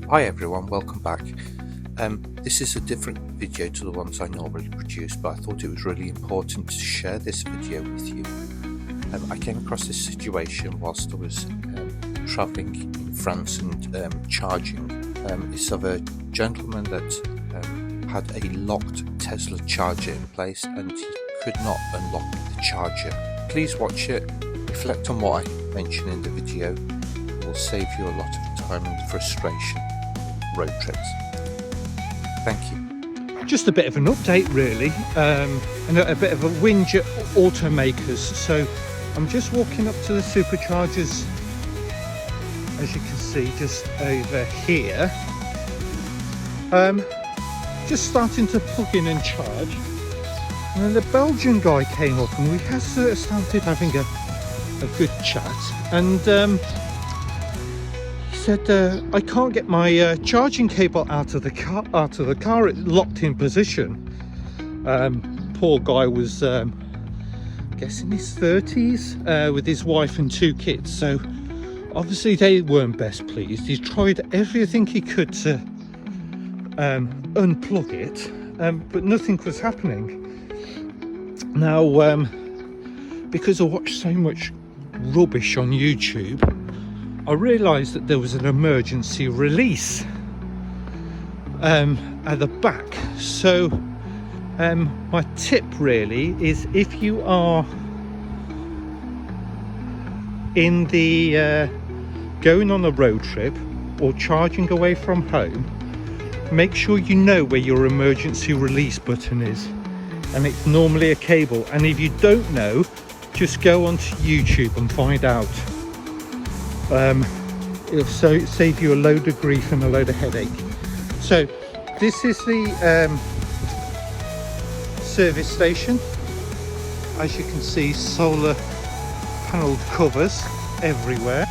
Hi everyone, welcome back. This is a different video to the ones I normally produce, but I thought it was really important to share this video with you. I came across this situation whilst I was travelling in France and charging. It's of a gentleman that had a locked Tesla charger in place and he could not unlock the charger. Please watch it, reflect on what I mentioned in the video. It will save you a lot of time and frustration on road trips. Thank you. Just a bit of an update really, and a bit of a whinge at automakers. So I'm just walking up to the superchargers, as you can see, just over here. Just starting to plug in and charge, and then the Belgian guy came up and we had started having a good chat, and he said, I can't get my charging cable out of the car, it's locked in position. Poor guy was I guess in his 30s, with his wife and 2 kids, so obviously they weren't best pleased. He tried everything he could to unplug it, but nothing was happening. Now because I watched so much rubbish on YouTube, I realised that there was an emergency release at the back. So my tip really is, if you are in the going on a road trip or charging away from home, make sure you know where your emergency release button is, and it's normally a cable, and if you don't know, just go onto YouTube and find out. It'll save you a load of grief and a load of headache. So this is the service station. As you can see, solar panel covers everywhere.